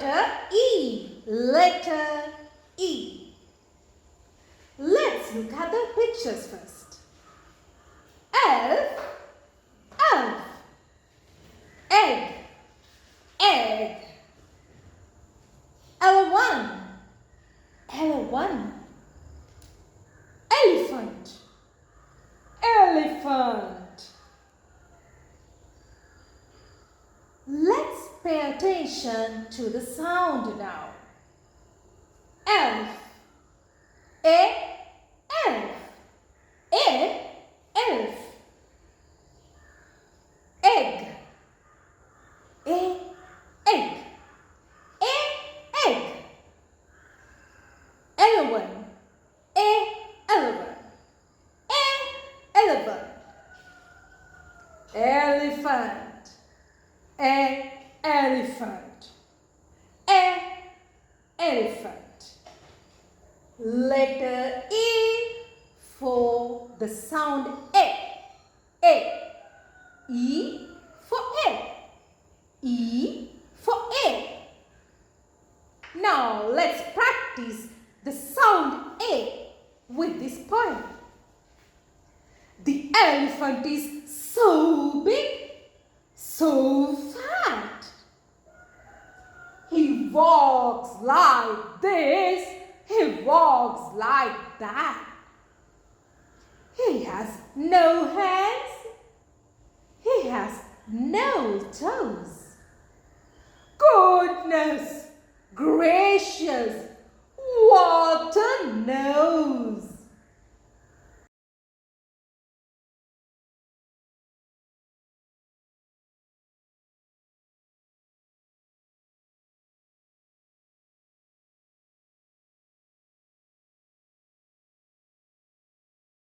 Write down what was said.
Letter E. Letter E. Let's look at the pictures first. Elf, elf. Egg, egg. L1, L1. Elephant, elephant. Let's pay attention to the sound now. Elf, a, elf, a, elf. Egg, a, egg, a, egg. Elephant, a, elephant, a, elephant. Elephant, a, elephant, a, elephant. Letter E for the sound A. A. E for egg. E for A. Now let's practice the sound A with this poem. The elephant is so big, so fat. He walks like this, he walks like that. He has no hands, he has no toes. Goodness gracious, what a nose!